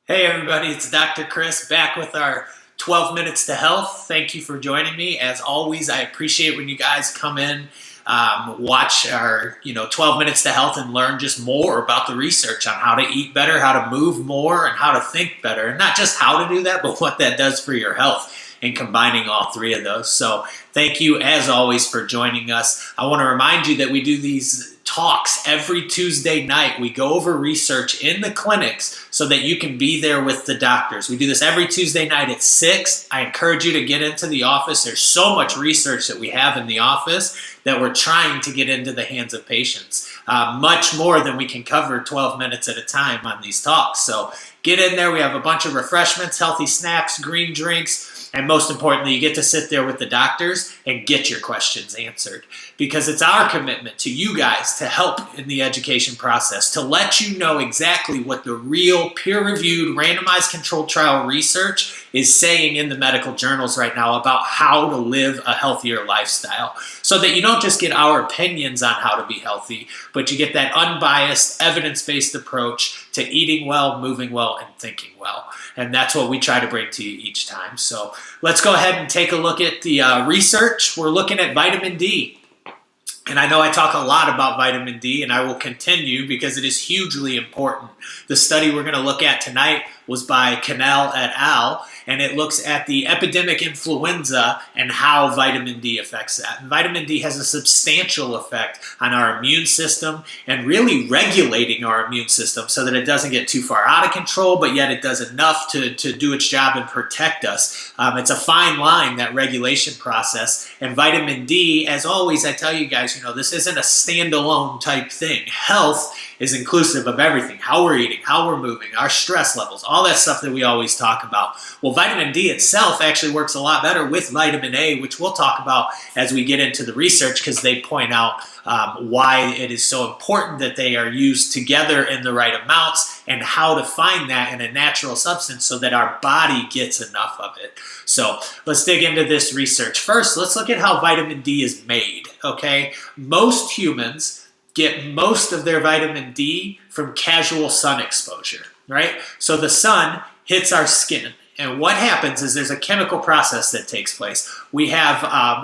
Hey everybody, it's Dr. Chris back with our 12 Minutes to Health. Thank you for joining me. As always, I appreciate when you guys come in, watch our 12 Minutes to Health and learn just more about the research on how to eat better, how to move more, and how to think better. And not just how to do that, but what that does for your health and combining all three of those. So thank you as always for joining us. I want to remind you that we do these talks every Tuesday night. We go over research in the clinics so that you can be there with the doctors. We do this every Tuesday night at 6. I encourage you to get into the office. There's so much research that we have in the office that we're trying to get into the hands of patients. Much more than we can cover 12 minutes at a time on these talks. So get in there. We have a bunch of refreshments, healthy snacks, green drinks, and most importantly, you get to sit there with the doctors and get your questions answered, because it's our commitment to you guys to help in the education process, to let you know exactly what the real peer-reviewed randomized controlled trial research is saying in the medical journals right now about how to live a healthier lifestyle, so that you don't just get our opinions on how to be healthy, but you get that unbiased, evidence-based approach to eating well, moving well, and thinking well. And that's what we try to bring to you each time. So let's go ahead and take a look at the research. We're looking at vitamin D. And I know I talk a lot about vitamin D, and I will continue because it is hugely important. The study we're going to look at tonight was by Cannell et al., and it looks at the epidemic influenza and how vitamin D affects that. And vitamin D has a substantial effect on our immune system and really regulating our immune system so that it doesn't get too far out of control, but yet it does enough to do its job and protect us. It's a fine line, that regulation process. And vitamin D, as always, I tell you guys, this isn't a standalone type thing. Health is inclusive of everything: how we're eating, how we're moving, our stress levels, all that stuff that we always talk about. Well, vitamin D itself actually works a lot better with vitamin A, which we'll talk about as we get into the research, because they point out why it is so important that they are used together in the right amounts, and how to find that in a natural substance so that our body gets enough of it. So let's dig into this research. First, let's look at how vitamin D is made, okay? Most humans get most of their vitamin D from casual sun exposure, right? So the sun hits our skin, and what happens is there's a chemical process that takes place. We have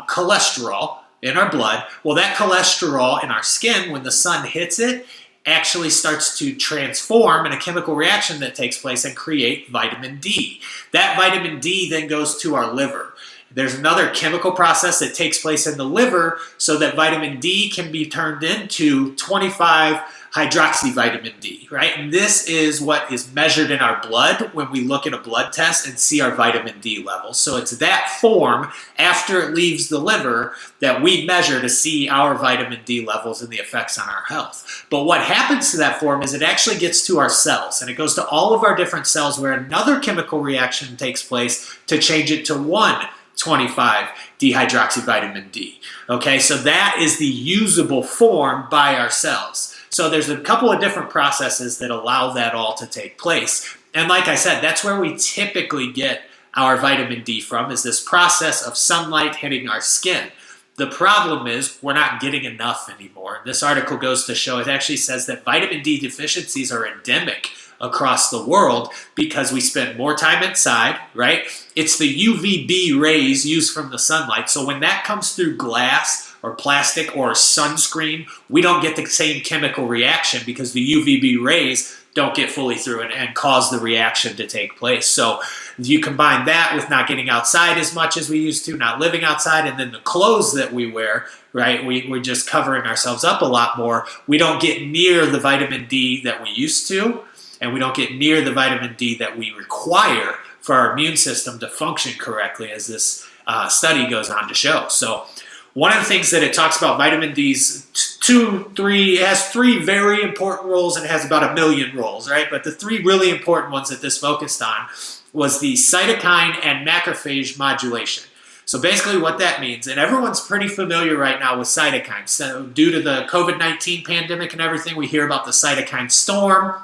cholesterol in our blood. Well, that cholesterol in our skin, when the sun hits it, actually starts to transform in a chemical reaction that takes place and create vitamin D. That vitamin D then goes to our liver. There's another chemical process that takes place in the liver so that vitamin D can be turned into 25-hydroxyvitamin D, right? And this is what is measured in our blood when we look at a blood test and see our vitamin D levels. So it's that form after it leaves the liver that we measure to see our vitamin D levels and the effects on our health. But what happens to that form is it actually gets to our cells, and it goes to all of our different cells where another chemical reaction takes place to change it to 1,25-dehydroxyvitamin D. Okay, so that is the usable form by our cells. So there's a couple of different processes that allow that all to take place. And like I said, that's where we typically get our vitamin D from, is this process of sunlight hitting our skin. The problem is we're not getting enough anymore. This article goes to show, it actually says that vitamin D deficiencies are endemic across the world because we spend more time inside, right? It's the UVB rays used from the sunlight. So when that comes through glass or plastic or sunscreen, we don't get the same chemical reaction because the UVB rays don't get fully through it and cause the reaction to take place. So you combine that with not getting outside as much as we used to, not living outside, and then the clothes that we wear, right? We're just covering ourselves up a lot more. We don't get near the vitamin D that we used to, and we don't get near the vitamin D that we require for our immune system to function correctly, as this study goes on to show. So one of the things that it talks about vitamin D's it has 3 very important roles, and it has about 1 million roles, right? But the 3 really important ones that this focused on was the cytokine and macrophage modulation. So basically what that means, and everyone's pretty familiar right now with cytokines. So due to the COVID-19 pandemic and everything, we hear about the cytokine storm.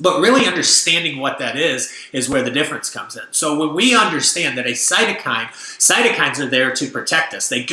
But really understanding what that is where the difference comes in. So when we understand that a cytokines are there to protect us. They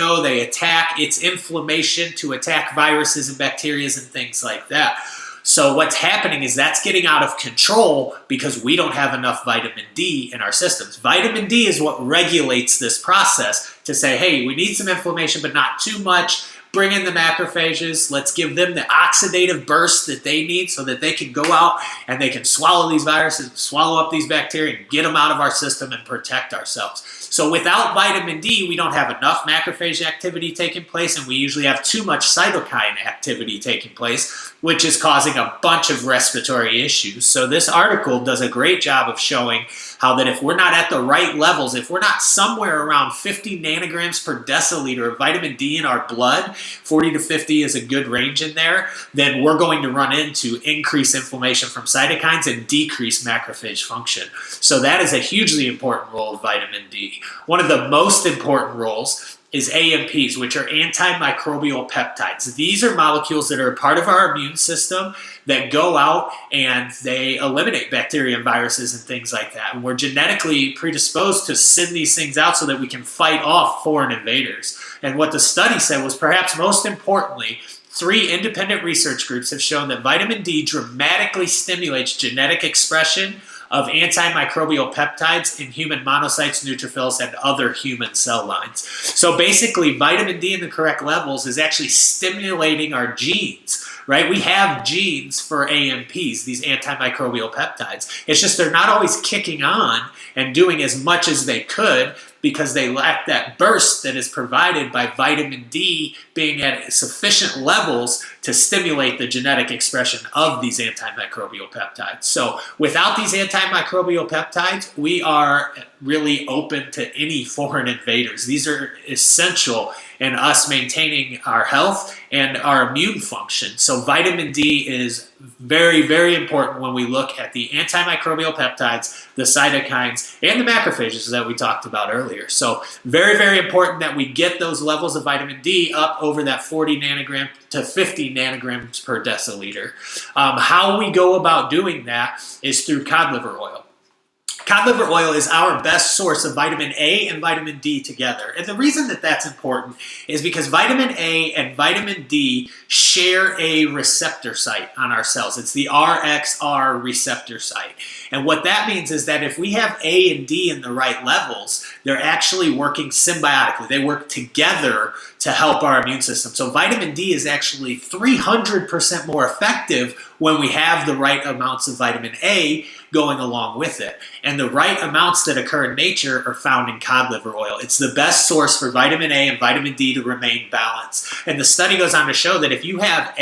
attack, it's inflammation to attack viruses and bacteria and things like that. So what's happening is that's getting out of control because we don't have enough vitamin D in our systems. Vitamin D is what regulates this process to say, hey, we need some inflammation, but not too much. Bring in the macrophages. Let's give them the oxidative burst that they need so that they can go out and they can swallow these viruses, swallow up these bacteria, and get them out of our system and protect ourselves. So without vitamin D, we don't have enough macrophage activity taking place, and we usually have too much cytokine activity taking place, which is causing a bunch of respiratory issues. So this article does a great job of showing how that if we're not at the right levels, if we're not somewhere around 50 nanograms per deciliter of vitamin D in our blood, 40 to 50 is a good range in there, then we're going to run into increased inflammation from cytokines and decreased macrophage function. So that is a hugely important role of vitamin D. One of the most important roles is AMPs, which are antimicrobial peptides. These are molecules that are a part of our immune system that go out and they eliminate bacteria and viruses and things like that. And we're genetically predisposed to send these things out so that we can fight off foreign invaders. And what the study said was, perhaps most importantly, 3 independent research groups have shown that vitamin D dramatically stimulates genetic expression of antimicrobial peptides in human monocytes, neutrophils, and other human cell lines. So basically, vitamin D in the correct levels is actually stimulating our genes, right? We have genes for AMPs, these antimicrobial peptides. It's just they're not always kicking on and doing as much as they could because they lack that burst that is provided by vitamin D being at sufficient levels to stimulate the genetic expression of these antimicrobial peptides. So without these antimicrobial peptides, we are really open to any foreign invaders. These are essential in us maintaining our health and our immune function. So vitamin D is very, very important when we look at the antimicrobial peptides, the cytokines, and the macrophages that we talked about earlier. So very, very important that we get those levels of vitamin D up over that 40 nanogram to 50 nanograms per deciliter. How we go about doing that is through cod liver oil. Cod liver oil is our best source of vitamin A and vitamin D together. And the reason that that's important is because vitamin A and vitamin D share a receptor site on our cells. It's the RXR receptor site. And what that means is that if we have A and D in the right levels, they're actually working symbiotically. They work together to help our immune system. So vitamin D is actually 300% more effective when we have the right amounts of vitamin A going along with it. And the right amounts that occur in nature are found in cod liver oil. It's the best source for vitamin A and vitamin D to remain balanced. And the study goes on to show that if you have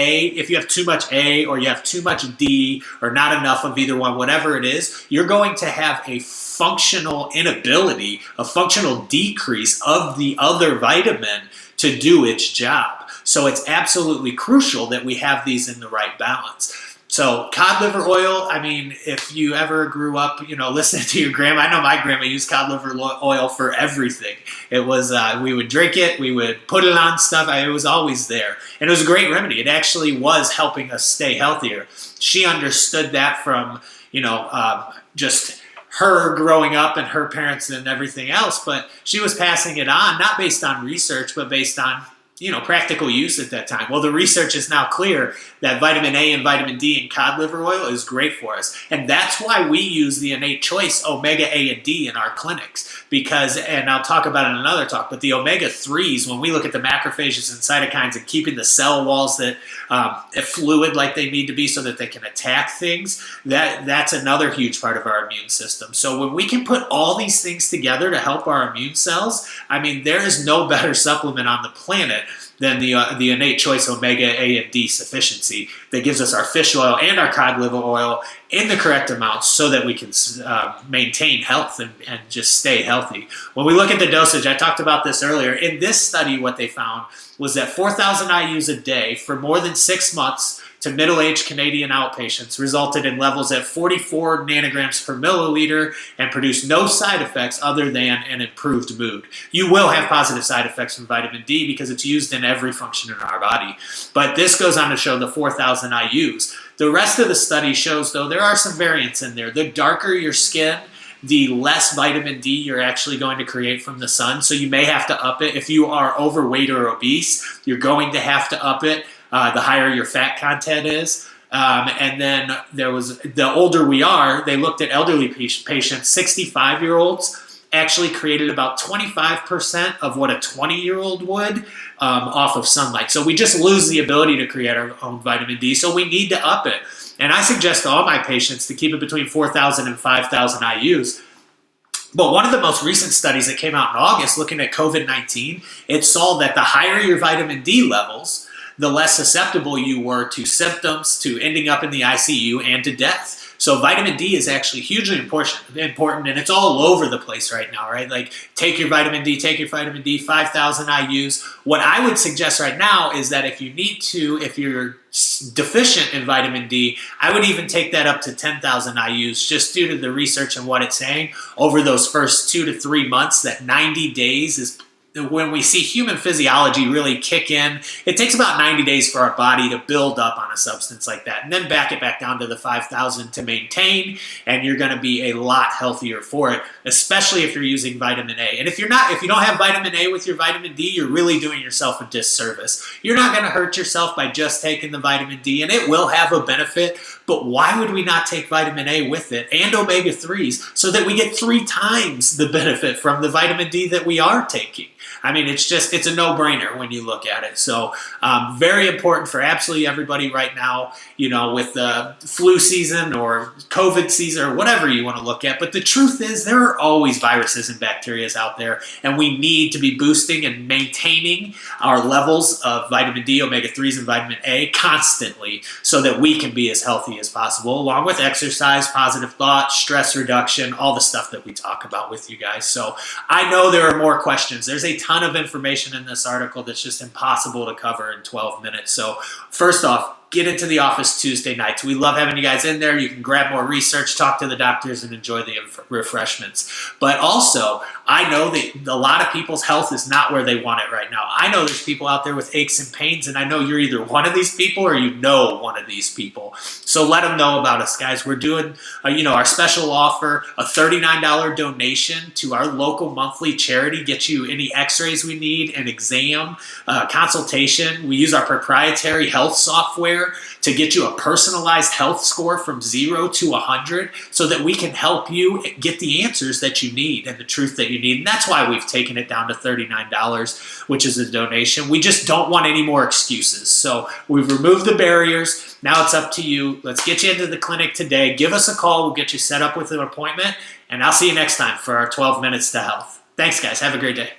too much A or you have too much D or not enough of either one, whatever it is, you're going to have a functional inability, a functional decrease of the other vitamin to do its job. So it's absolutely crucial that we have these in the right balance. So cod liver oil, I mean, if you ever grew up, listening to your grandma, I know my grandma used cod liver oil for everything. It was, we would drink it, we would put it on stuff, it was always there. And it was a great remedy. It actually was helping us stay healthier. She understood that from, just her growing up and her parents and everything else, but she was passing it on, not based on research, but based on practical use at that time. Well, the research is now clear that vitamin A and vitamin D in cod liver oil is great for us. And that's why we use the Innate Choice Omega A and D in our clinics. Because, and I'll talk about it in another talk, but the omega-3s, when we look at the macrophages and cytokines and keeping the cell walls that fluid like they need to be so that they can attack things, that's another huge part of our immune system. So when we can put all these things together to help our immune cells, I mean, there is no better supplement on the planet than the Innate Choice Omega A and D sufficiency that gives us our fish oil and our cod liver oil in the correct amounts so that we can maintain health and just stay healthy. When we look at the dosage, I talked about this earlier. In this study, what they found was that 4,000 IUs a day for more than 6 months to middle-aged Canadian outpatients resulted in levels at 44 nanograms per milliliter and produced no side effects other than an improved mood. You will have positive side effects from vitamin D because it's used in every function in our body. But this goes on to show the 4,000 IUs. The rest of the study shows, though, there are some variants in there. The darker your skin, the less vitamin D you're actually going to create from the sun. So you may have to up it. If you are overweight or obese, you're going to have to up it. The higher your fat content is. And then there was, the older we are, they looked at elderly patients, 65-year-olds actually created about 25% of what a 20-year-old would off of sunlight. So we just lose the ability to create our own vitamin D. So we need to up it. And I suggest to all my patients to keep it between 4,000 and 5,000 IUs. But one of the most recent studies that came out in August looking at COVID-19, it saw that the higher your vitamin D levels, the less susceptible you were to symptoms, to ending up in the ICU, and to death. So vitamin D is actually hugely important, and it's all over the place right now, right? Like, take your vitamin D, 5,000 IUs. What I would suggest right now is that if you're deficient in vitamin D, I would even take that up to 10,000 IUs, just due to the research and what it's saying over those first 2 to 3 months, that 90 days is when we see human physiology really kick in. It takes about 90 days for our body to build up on a substance like that, and then back it back down to the 5,000 to maintain, and you're going to be a lot healthier for it, especially if you're using vitamin A. And if you don't have vitamin A with your vitamin D, you're really doing yourself a disservice. You're not going to hurt yourself by just taking the vitamin D, and it will have a benefit, but why would we not take vitamin A with it and omega-3s so that we get 3 times the benefit from the vitamin D that we are taking? I mean, it's a no-brainer when you look at it. So very important for absolutely everybody right now, with the flu season or COVID season or whatever you want to look at. But the truth is, there are always viruses and bacteria out there, and we need to be boosting and maintaining our levels of vitamin D, omega-3s, and vitamin A constantly so that we can be as healthy as possible, along with exercise, positive thought, stress reduction, all the stuff that we talk about with you guys. So I know there are more questions. There's a ton of information in this article that's just impossible to cover in 12 minutes. So first off, get into the office Tuesday nights. We love having you guys in there. You can grab more research, talk to the doctors, and enjoy the refreshments. But also, I know that a lot of people's health is not where they want it right now. I know there's people out there with aches and pains, and I know you're either one of these people or you know one of these people. So let them know about us, guys. We're doing, our special offer, a $39 donation to our local monthly charity, get you any x-rays we need, an exam, consultation. We use our proprietary health software to get you a personalized health score from 0 to 100 so that we can help you get the answers that you need and the truth that you need. And that's why we've taken it down to $39, which is a donation. We just don't want any more excuses. So we've removed the barriers. Now it's up to you. Let's get you into the clinic today. Give us a call. We'll get you set up with an appointment. And I'll see you next time for our 12 Minutes to Health. Thanks, guys. Have a great day.